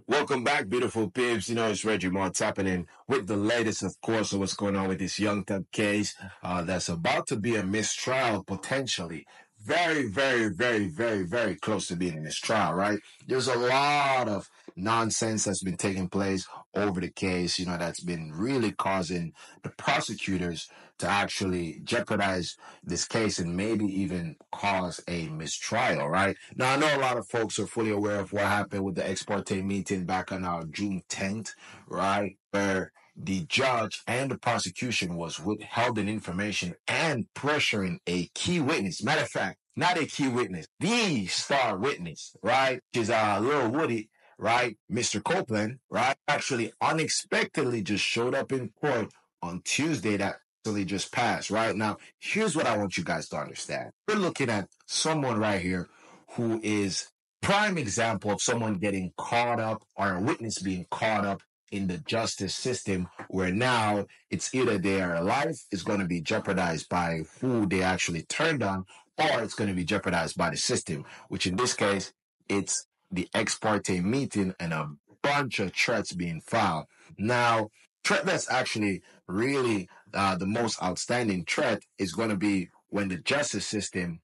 Welcome back, beautiful peeps. It's Reggie Moore tapping in with the latest, of course, of what's going on with this Young Thug case that's about to be a mistrial, potentially. Very, very, very, very, very close to being a mistrial, right? There's a lot of nonsense that's been taking place over the case, that's been really causing the prosecutors to actually jeopardize this case and maybe even cause a mistrial, right? Now, I know a lot of folks are fully aware of what happened with the ex parte meeting back on June 10th, right? Where the judge and the prosecution was withholding information and pressuring a key witness. Matter of fact, not a key witness, the star witness, right? Which is Lil Woody, right? Mr. Copeland, right? Actually unexpectedly just showed up in court on Tuesday that actually just passed, right? Now, here's what I want you guys to understand. We're looking at someone right here who is prime example of someone getting caught up or a witness being caught up in the justice system where now it's either their life is going to be jeopardized by who they actually turned on or it's going to be jeopardized by the system, which in this case, it's the ex parte meeting and a bunch of threats being filed. Now, threat that's actually really the most outstanding threat is going to be when the justice system,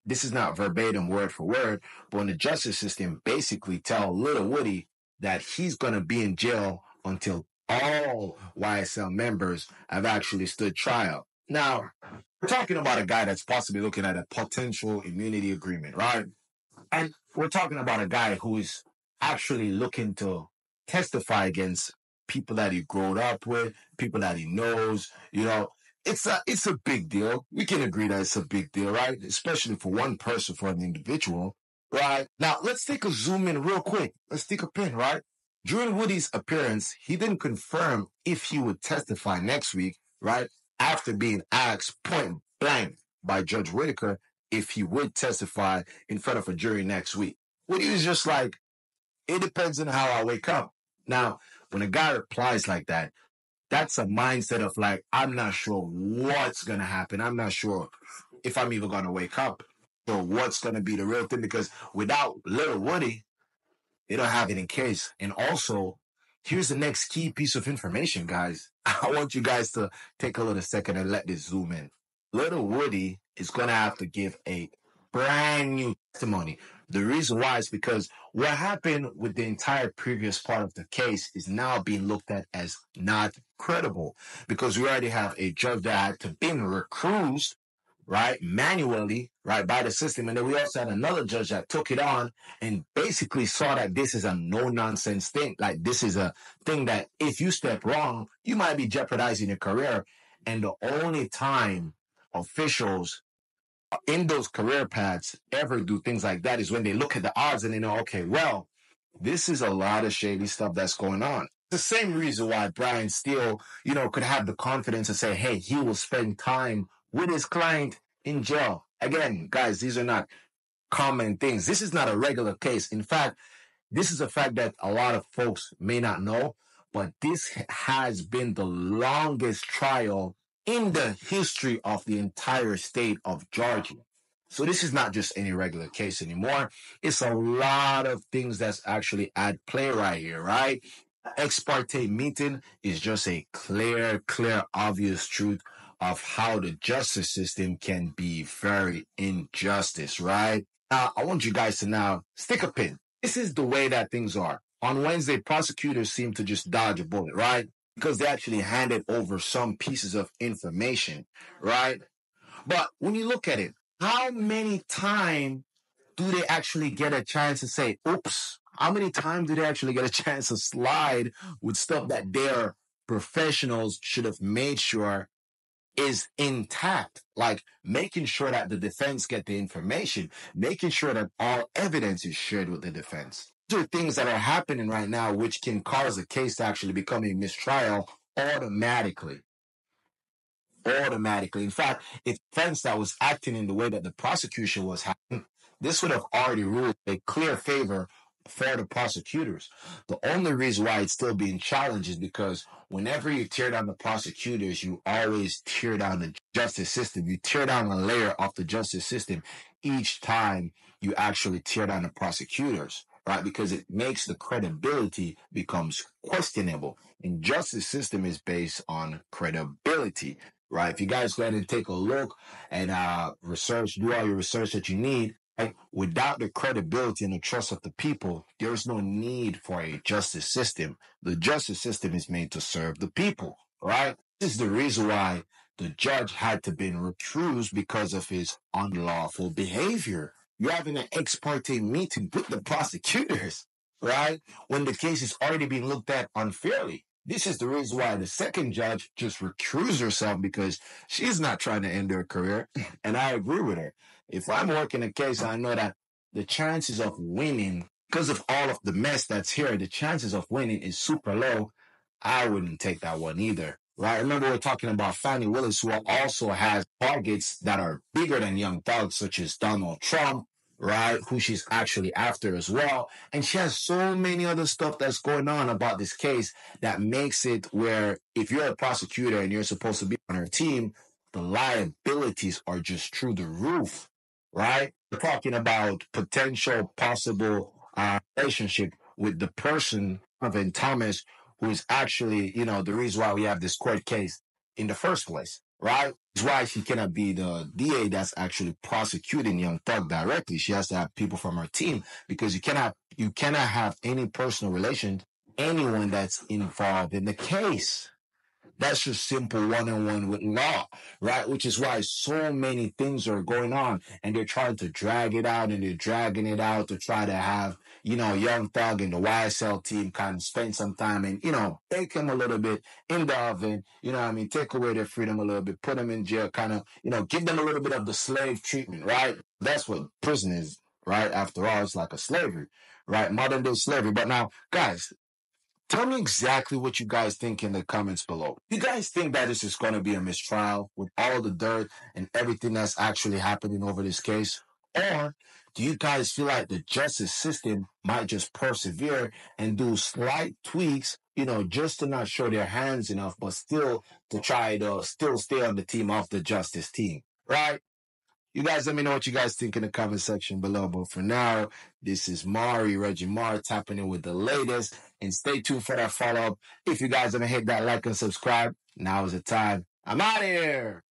this is not verbatim word for word, but when the justice system basically tell Little Woody that he's going to be in jail until all YSL members have actually stood trial. Now, we're talking about a guy that's possibly looking at a potential immunity agreement, right? And we're talking about a guy who is actually looking to testify against people that he grew up with, people that he knows. It's a big deal. We can agree that it's a big deal, right? Especially for one person, for an individual, right? Now let's take a zoom in real quick. Let's take a pin, right? During Woody's appearance, he didn't confirm if he would testify next week, right? After being asked point blank by Judge Whitaker if he would testify in front of a jury next week. Woody was just like, it depends on how I wake up. Now, when a guy replies like that, that's a mindset of like, I'm not sure what's going to happen. I'm not sure if I'm even going to wake up or what's going to be the real thing because without Little Woody, they don't have it in case. And also, here's the next key piece of information, guys. I want you guys to take a little second and let this zoom in. Little Woody is going to have to give a brand new testimony. The reason why is because what happened with the entire previous part of the case is now being looked at as not credible because we already have a judge that had to be recused, right, manually, right, by the system. And then we also had another judge that took it on and basically saw that this is a no-nonsense thing. Like, this is a thing that if you step wrong, you might be jeopardizing your career. And the only time officials in those career paths ever do things like that is when they look at the odds and they know, okay, well, this is a lot of shady stuff that's going on. The same reason why Brian Steele, could have the confidence to say, hey, he will spend time with his client in jail. Again, guys, these are not common things. This is not a regular case. In fact, this is a fact that a lot of folks may not know, but this has been the longest trial in the history of the entire state of Georgia. So this is not just any regular case anymore. It's a lot of things that's actually at play right here, right? Ex parte meeting is just a clear, obvious truth of how the justice system can be very injustice, right? Now, I want you guys to now stick a pin. This is the way that things are. On Wednesday, prosecutors seem to just dodge a bullet, right? Because they actually handed over some pieces of information, right? But when you look at it, how many times do they actually get a chance to say, oops? How many times do they actually get a chance to slide with stuff that their professionals should have made sure is intact? Like making sure that the defense get the information, making sure that all evidence is shared with the defense. These are things that are happening right now which can cause a case to actually become a mistrial automatically. In fact, if defense that was acting in the way that the prosecution was acting, this would have already ruled a clear favor for the prosecutors. The only reason why it's still being challenged is because whenever you tear down the prosecutors, you always tear down the justice system. You tear down a layer of the justice system each time you actually tear down the prosecutors, right? Because it makes the credibility becomes questionable. And justice system is based on credibility, right? If you guys go ahead and take a look and research, do all your research that you need, right? Without the credibility and the trust of the people, there is no need for a justice system. The justice system is made to serve the people, right? This is the reason why the judge had to be recused because of his unlawful behavior. You're having an ex parte meeting with the prosecutors, right? When the case is already being looked at unfairly. This is the reason why the second judge just recused herself because she's not trying to end her career. And I agree with her. If I'm working a case, I know that the chances of winning, because of all of the mess that's here, the chances of winning is super low. I wouldn't take that one either. Right? Remember, we're talking about Fny Willis, who also has targets that are bigger than Young Thug, such as Donald Trump, right? Who she's actually after as well. And she has so many other stuff that's going on about this case that makes it where if you're a prosecutor and you're supposed to be on her team, the liabilities are just through the roof, right? We're talking about potential possible relationship with the person, Evan Thomas, who is actually, the reason why we have this court case in the first place, right? It's why she cannot be the DA that's actually prosecuting Young Thug directly. She has to have people from her team because you cannot have any personal relation, anyone that's involved in the case. That's just simple one-on-one with law, right? Which is why so many things are going on and they're trying to drag it out and they're dragging it out to try to have, Young Thug and the YSL team kind of spend some time and, take him a little bit in the oven, take away their freedom a little bit, put them in jail, kind of, give them a little bit of the slave treatment, right? That's what prison is, right? After all, it's like a slavery, right? Modern day slavery. But now, guys, tell me exactly what you guys think in the comments below. You guys think that this is going to be a mistrial with all the dirt and everything that's actually happening over this case? Or do you guys feel like the justice system might just persevere and do slight tweaks, just to not show their hands enough, but still to try to still stay on the team of the justice team, right? You guys let me know what you guys think in the comment section below. But for now, this is Reggie Mar, tapping in with the latest. And stay tuned for that follow-up. If you guys haven't hit that like and subscribe, now is the time. I'm out of here.